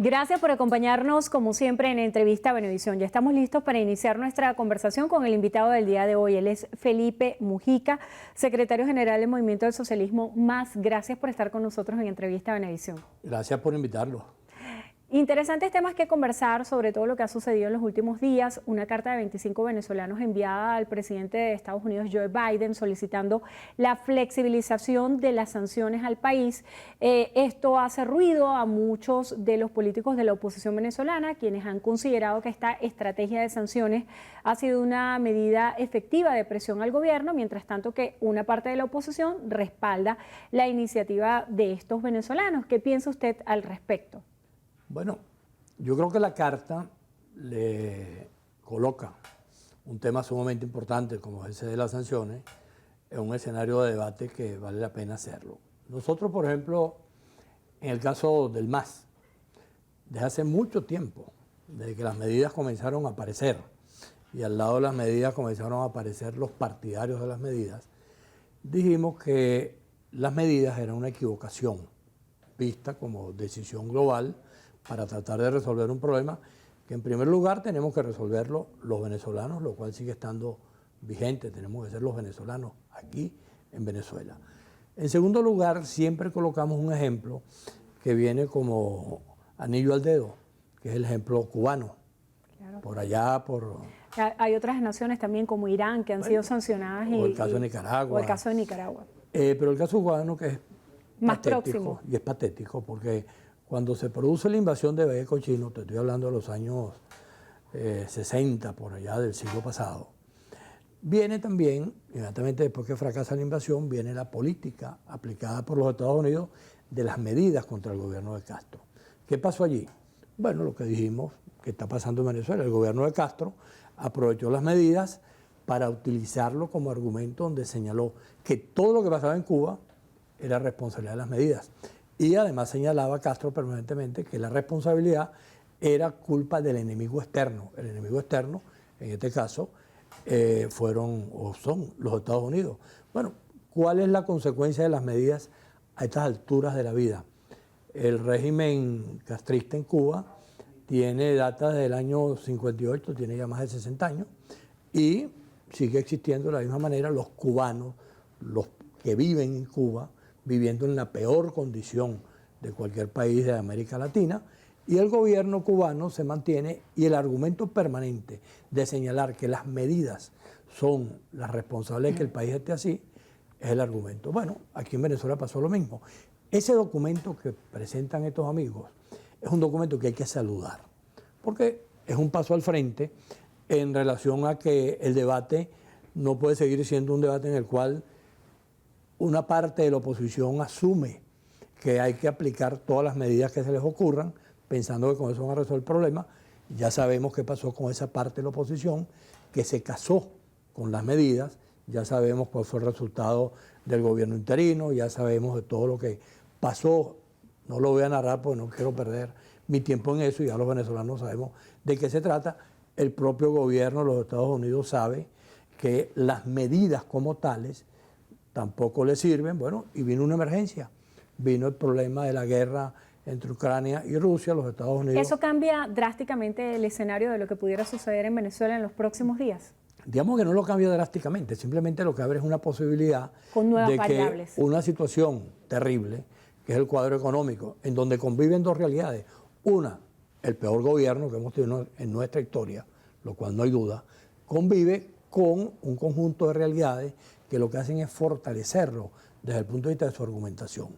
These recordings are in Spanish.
Gracias por acompañarnos, como siempre, en Entrevista a Venevisión. Ya estamos listos para iniciar nuestra conversación con el invitado del día de hoy. Él es Felipe Mujica, secretario general del Movimiento del Socialismo Más. Gracias por estar con nosotros en Entrevista a Venevisión. Gracias por invitarlo. Interesantes temas que conversar, sobre todo lo que ha sucedido en los últimos días. Una carta de 25 venezolanos enviada al presidente de Estados Unidos, Joe Biden, solicitando la flexibilización de las sanciones al país. Esto hace ruido a muchos de los políticos de la oposición venezolana, quienes han considerado que esta estrategia de sanciones ha sido una medida efectiva de presión al gobierno, mientras tanto que una parte de la oposición respalda la iniciativa de estos venezolanos. ¿Qué piensa usted al respecto? Bueno, yo creo que la carta le coloca un tema sumamente importante como ese de las sanciones en un escenario de debate que vale la pena hacerlo. Nosotros, por ejemplo, en el caso del MAS, desde hace mucho tiempo, desde que las medidas comenzaron a aparecer y al lado de las medidas comenzaron a aparecer los partidarios de las medidas, dijimos que las medidas eran una equivocación vista como decisión global para tratar de resolver un problema que en primer lugar tenemos que resolverlo los venezolanos, lo cual sigue estando vigente, tenemos que ser los venezolanos aquí en Venezuela. En segundo lugar, siempre colocamos un ejemplo que viene como anillo al dedo, que es el ejemplo cubano. Claro. Por allá, Hay otras naciones también como Irán que han sido sancionadas. O el caso de Nicaragua. O el caso de Nicaragua. Pero el caso cubano que es más patético, próximo. Y es patético porque cuando se produce la invasión de Valle Cochino, te estoy hablando de los años 60, por allá del siglo pasado, viene también, inmediatamente después que fracasa la invasión, viene la política aplicada por los Estados Unidos de las medidas contra el gobierno de Castro. ¿Qué pasó allí? Bueno, lo que dijimos que está pasando en Venezuela. El gobierno de Castro aprovechó las medidas para utilizarlo como argumento donde señaló que todo lo que pasaba en Cuba era responsabilidad de las medidas. Y además señalaba Castro permanentemente que la responsabilidad era culpa del enemigo externo. El enemigo externo, en este caso, fueron o son los Estados Unidos. Bueno, ¿cuál es la consecuencia de las medidas a estas alturas de la vida? El régimen castrista en Cuba tiene data desde el año 58, tiene ya más de 60 años, y sigue existiendo de la misma manera los cubanos, los que viven en Cuba, viviendo en la peor condición de cualquier país de América Latina, y el gobierno cubano se mantiene, y el argumento permanente de señalar que las medidas son las responsables de que el país esté así, es el argumento. Bueno, aquí en Venezuela pasó lo mismo. Ese documento que presentan estos amigos es un documento que hay que saludar, porque es un paso al frente en relación a que el debate no puede seguir siendo un debate en el cual una parte de la oposición asume que hay que aplicar todas las medidas que se les ocurran, pensando que con eso van a resolver el problema. Ya sabemos qué pasó con esa parte de la oposición, que se casó con las medidas, ya sabemos cuál fue el resultado del gobierno interino, ya sabemos de todo lo que pasó. No lo voy a narrar porque no quiero perder mi tiempo en eso, y ya los venezolanos sabemos de qué se trata. El propio gobierno de los Estados Unidos sabe que las medidas como tales tampoco le sirven. Bueno, y vino una emergencia, vino el problema de la guerra entre Ucrania y Rusia, los Estados Unidos. ¿Eso cambia drásticamente el escenario de lo que pudiera suceder en Venezuela en los próximos días? Digamos que no lo cambia drásticamente, simplemente lo que abre es una posibilidad con nuevas de variables. Que una situación terrible, que es el cuadro económico, en donde conviven dos realidades. Una, el peor gobierno que hemos tenido en nuestra historia, lo cual no hay duda, convive con un conjunto de realidades que lo que hacen es fortalecerlo desde el punto de vista de su argumentación.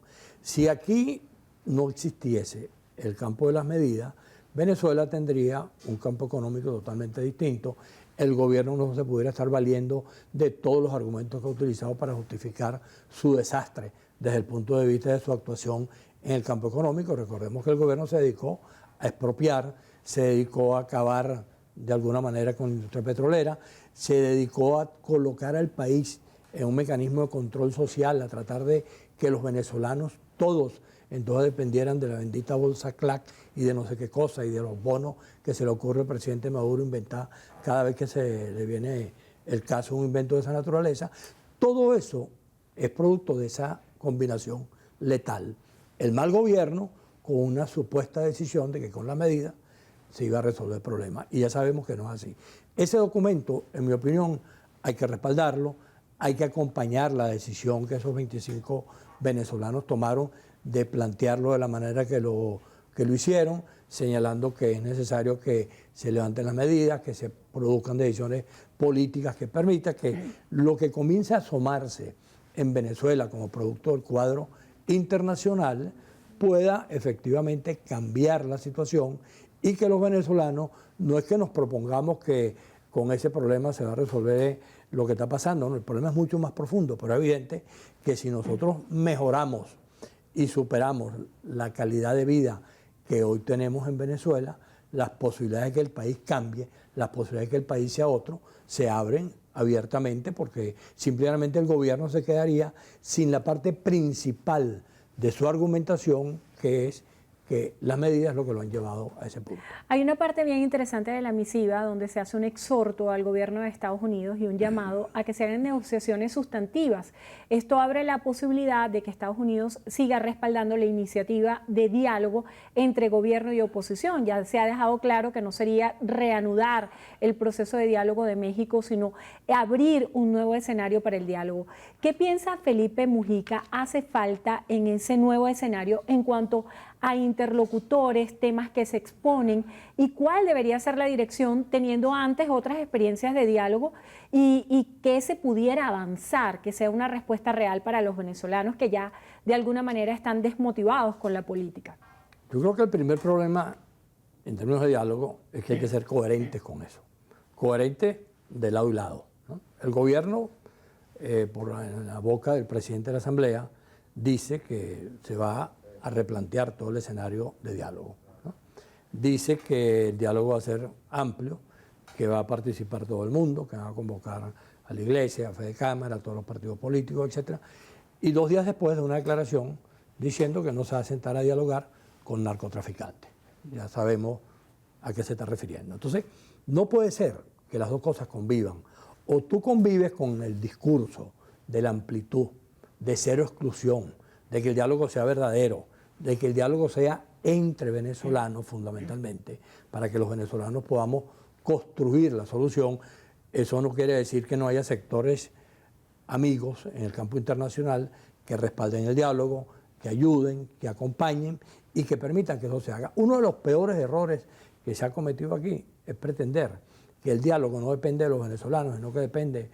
Si aquí no existiese el campo de las medidas, Venezuela tendría un campo económico totalmente distinto. El gobierno no se pudiera estar valiendo de todos los argumentos que ha utilizado para justificar su desastre desde el punto de vista de su actuación en el campo económico. Recordemos que el gobierno se dedicó a expropiar, se dedicó a acabar de alguna manera con la industria petrolera, se dedicó a colocar al país en un mecanismo de control social, a tratar de que los venezolanos todos entonces dependieran de la bendita bolsa CLAC y de no sé qué cosa, y de los bonos que se le ocurre al presidente Maduro inventar cada vez que se le viene el caso, un invento de esa naturaleza. Todo eso es producto de esa combinación letal. El mal gobierno con una supuesta decisión de que con la medida se iba a resolver el problema. Y ya sabemos que no es así. Ese documento, en mi opinión, hay que respaldarlo, hay que acompañar la decisión que esos 25 venezolanos tomaron de plantearlo de la manera que lo hicieron, señalando que es necesario que se levanten las medidas, que se produzcan decisiones políticas que permitan que lo que comience a asomarse en Venezuela como producto del cuadro internacional pueda efectivamente cambiar la situación y que los venezolanos no es que nos propongamos que con ese problema se va a resolver lo que está pasando, no, el problema es mucho más profundo, pero es evidente que si nosotros mejoramos y superamos la calidad de vida que hoy tenemos en Venezuela, las posibilidades de que el país cambie, las posibilidades de que el país sea otro, se abren abiertamente porque simplemente el gobierno se quedaría sin la parte principal de su argumentación, que es que las medidas es lo que lo han llevado a ese punto. Hay una parte bien interesante de la misiva donde se hace un exhorto al gobierno de Estados Unidos y un llamado a que se hagan negociaciones sustantivas. Esto abre la posibilidad de que Estados Unidos siga respaldando la iniciativa de diálogo entre gobierno y oposición. Ya se ha dejado claro que no sería reanudar el proceso de diálogo de México, sino abrir un nuevo escenario para el diálogo. ¿Qué piensa Felipe Mujica hace falta en ese nuevo escenario en cuanto a interlocutores, temas que se exponen y cuál debería ser la dirección teniendo antes otras experiencias de diálogo y que se pudiera avanzar, que sea una respuesta real para los venezolanos que ya de alguna manera están desmotivados con la política? Yo creo que el primer problema en términos de diálogo es que hay que ser coherentes con eso, coherentes de lado y lado, ¿no? El gobierno, por la boca del presidente de la Asamblea, dice que se va a replantear todo el escenario de diálogo, ¿no? Dice que el diálogo va a ser amplio, que va a participar todo el mundo, que va a convocar a la Iglesia, a Fede Cámara, a todos los partidos políticos, etc. Y 2 días después de una declaración diciendo que no se va a sentar a dialogar con narcotraficantes. Ya sabemos a qué se está refiriendo. Entonces, no puede ser que las dos cosas convivan. O tú convives con el discurso de la amplitud, de cero exclusión, de que el diálogo sea verdadero, de que el diálogo sea entre venezolanos fundamentalmente, para que los venezolanos podamos construir la solución. Eso no quiere decir que no haya sectores amigos en el campo internacional que respalden el diálogo, que ayuden, que acompañen y que permitan que eso se haga. Uno de los peores errores que se ha cometido aquí es pretender que el diálogo no depende de los venezolanos, sino que depende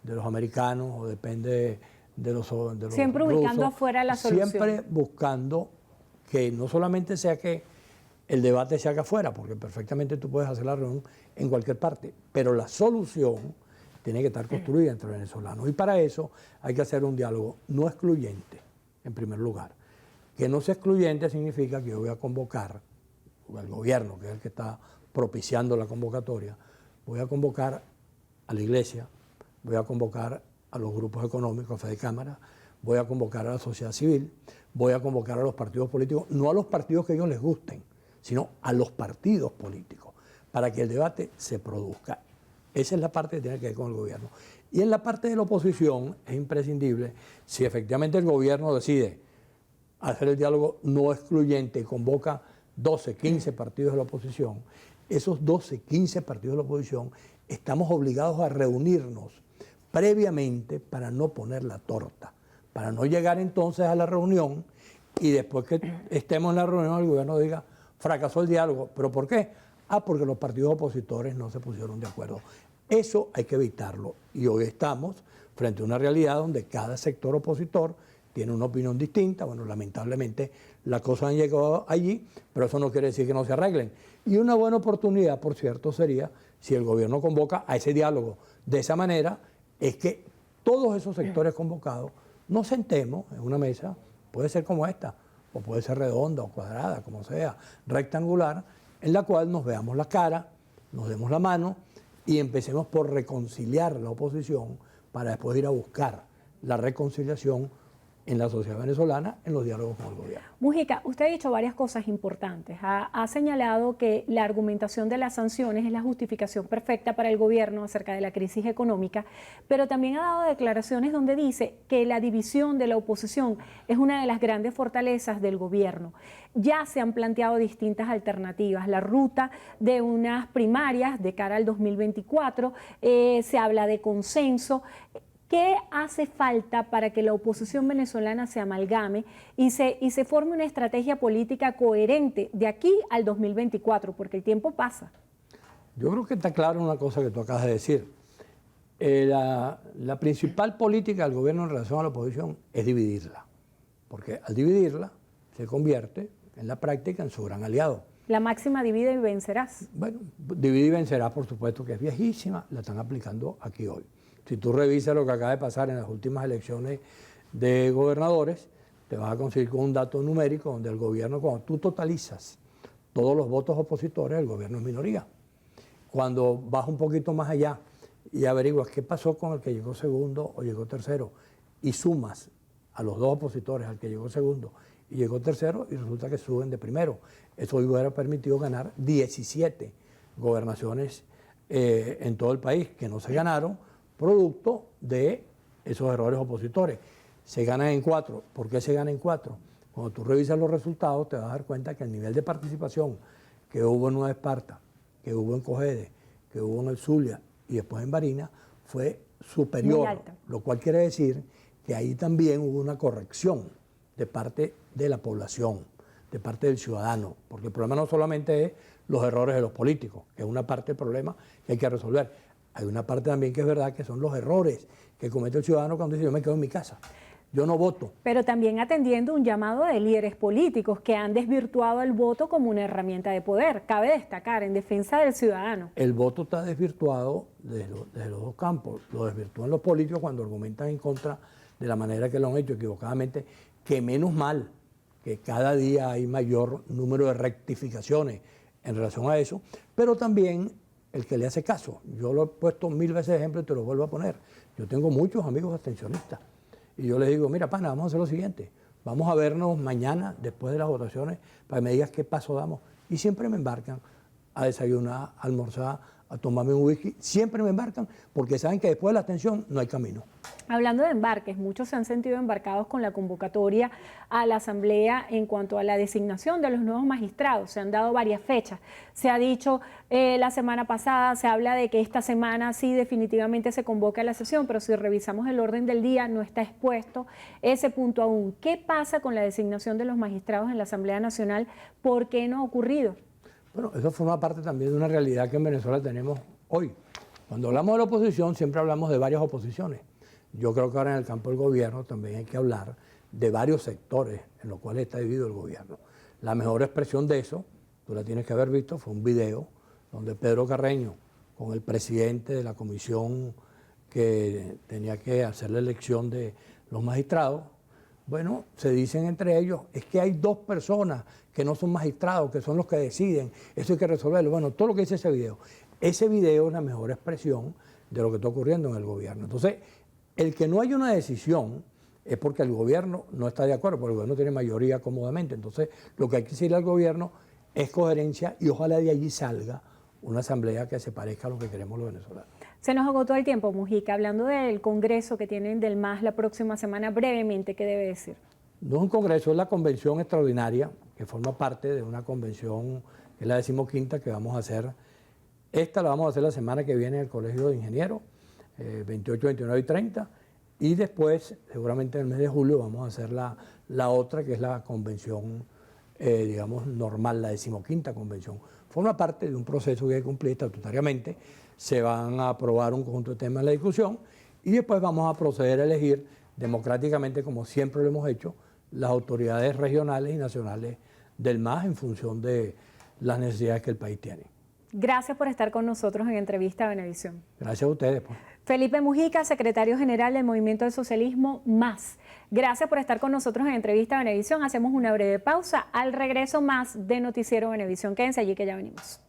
de los americanos o depende de los siempre rusos, ubicando afuera la solución. Siempre buscando que no solamente sea que el debate se haga afuera, porque perfectamente tú puedes hacer la reunión en cualquier parte, pero la solución tiene que estar construida entre venezolanos. Y para eso hay que hacer un diálogo no excluyente, en primer lugar. Que no sea excluyente significa que yo voy a convocar, el gobierno, que es el que está propiciando la convocatoria, voy a convocar a la Iglesia, voy a convocar a los grupos económicos, a Fede Cámara, voy a convocar a la sociedad civil, voy a convocar a los partidos políticos, no a los partidos que a ellos les gusten, sino a los partidos políticos, para que el debate se produzca. Esa es la parte que tiene que ver con el gobierno. Y en la parte de la oposición es imprescindible, si efectivamente el gobierno decide hacer el diálogo no excluyente y convoca 12, 15 partidos de la oposición, esos 12, 15 partidos de la oposición estamos obligados a reunirnos previamente para no poner la torta, para no llegar entonces a la reunión y después que estemos en la reunión el gobierno diga, fracasó el diálogo. ¿Pero por qué? Porque los partidos opositores no se pusieron de acuerdo. Eso hay que evitarlo y hoy estamos frente a una realidad donde cada sector opositor tiene una opinión distinta. Bueno, lamentablemente las cosas han llegado allí, pero eso no quiere decir que no se arreglen. Y una buena oportunidad, por cierto, sería si el gobierno convoca a ese diálogo de esa manera, es que todos esos sectores convocados nos sentemos en una mesa, puede ser como esta, o puede ser redonda o cuadrada, como sea, rectangular, en la cual nos veamos la cara, nos demos la mano y empecemos por reconciliar la oposición para después ir a buscar la reconciliación en la sociedad venezolana en los diálogos con el gobierno. Mujica, usted ha dicho varias cosas importantes. Ha señalado que la argumentación de las sanciones es la justificación perfecta para el gobierno acerca de la crisis económica, pero también ha dado declaraciones donde dice que la división de la oposición es una de las grandes fortalezas del gobierno. Ya se han planteado distintas alternativas, la ruta de unas primarias de cara al 2024, se habla de consenso. ¿Qué hace falta para que la oposición venezolana se amalgame y se forme una estrategia política coherente de aquí al 2024? Porque el tiempo pasa. Yo creo que está claro una cosa que tú acabas de decir. La principal política del gobierno en relación a la oposición es dividirla, porque al dividirla se convierte en la práctica en su gran aliado. La máxima divide y vencerás. Bueno, divide y vencerás, por supuesto, que es viejísima, la están aplicando aquí hoy. Si tú revisas lo que acaba de pasar en las últimas elecciones de gobernadores, te vas a conseguir con un dato numérico donde el gobierno, cuando tú totalizas todos los votos opositores, el gobierno es minoría. Cuando vas un poquito más allá y averiguas qué pasó con el que llegó segundo o llegó tercero y sumas a los dos opositores, al que llegó segundo y llegó tercero, y resulta que suben de primero. Eso hoy hubiera permitido ganar 17 gobernaciones en todo el país que no se ganaron, producto de esos errores opositores. Se ganan en 4. ¿Por qué se ganan en 4? Cuando tú revisas los resultados te vas a dar cuenta que el nivel de participación que hubo en Nueva Esparta, que hubo en Cogede, que hubo en el Zulia y después en Barinas fue superior, lo cual quiere decir que ahí también hubo una corrección de parte de la población, de parte del ciudadano, porque el problema no solamente es los errores de los políticos, que es una parte del problema que hay que resolver. Hay una parte también que es verdad, que son los errores que comete el ciudadano cuando dice yo me quedo en mi casa, yo no voto. Pero también atendiendo un llamado de líderes políticos que han desvirtuado el voto como una herramienta de poder. Cabe destacar, en defensa del ciudadano. El voto está desvirtuado desde los dos campos. Lo desvirtúan los políticos cuando argumentan en contra de la manera que lo han hecho equivocadamente, que menos mal que cada día hay mayor número de rectificaciones en relación a eso, pero también el que le hace caso. Yo lo he puesto 1000 veces de ejemplo y te lo vuelvo a poner. Yo tengo muchos amigos abstencionistas y yo les digo, mira, pana, vamos a hacer lo siguiente. Vamos a vernos mañana, después de las votaciones, para que me digas qué paso damos. Y siempre me embarcan a desayunar, a almorzar, a tomarme un whisky. Siempre me embarcan porque saben que después de la abstención no hay camino. Hablando de embarques, muchos se han sentido embarcados con la convocatoria a la Asamblea en cuanto a la designación de los nuevos magistrados. Se han dado varias fechas. Se ha dicho la semana pasada, se habla de que esta semana sí definitivamente se convoca la sesión, pero si revisamos el orden del día no está expuesto ese punto aún. ¿Qué pasa con la designación de los magistrados en la Asamblea Nacional? ¿Por qué no ha ocurrido? Bueno, eso forma parte también de una realidad que en Venezuela tenemos hoy. Cuando hablamos de la oposición siempre hablamos de varias oposiciones. Yo creo que ahora en el campo del gobierno también hay que hablar de varios sectores en los cuales está dividido el gobierno. La mejor expresión de eso, tú la tienes que haber visto, fue un video donde Pedro Carreño, con el presidente de la comisión que tenía que hacer la elección de los magistrados, bueno, se dicen entre ellos, es que hay 2 personas que no son magistrados, que son los que deciden, eso hay que resolverlo. Bueno, todo lo que dice ese video es la mejor expresión de lo que está ocurriendo en el gobierno. Entonces, el que no haya una decisión es porque el gobierno no está de acuerdo, porque el gobierno tiene mayoría cómodamente. Entonces, lo que hay que decirle al gobierno es coherencia y ojalá de allí salga una asamblea que se parezca a lo que queremos los venezolanos. Se nos agotó el tiempo, Mujica. Hablando del congreso que tienen del MAS la próxima semana, brevemente, ¿qué debe decir? No es un congreso, es la convención extraordinaria, que forma parte de una convención, que es la 15ª que vamos a hacer. Esta la vamos a hacer la semana que viene en el Colegio de Ingenieros, 28, 29 y 30. Y después, seguramente en el mes de julio, vamos a hacer la otra, que es la convención, digamos, normal, la 15ª convención. Forma parte de un proceso que hay que cumplir estatutariamente. Se van a aprobar un conjunto de temas en la discusión y después vamos a proceder a elegir democráticamente, como siempre lo hemos hecho, las autoridades regionales y nacionales del MAS en función de las necesidades que el país tiene. Gracias por estar con nosotros en Entrevista a Venevisión. Gracias a ustedes. Pues. Felipe Mujica, secretario general del Movimiento del Socialismo MAS. Gracias por estar con nosotros en Entrevista a Venevisión. Hacemos una breve pausa. Al regreso, más de Noticiero Venevisión. Quédense allí que ya venimos.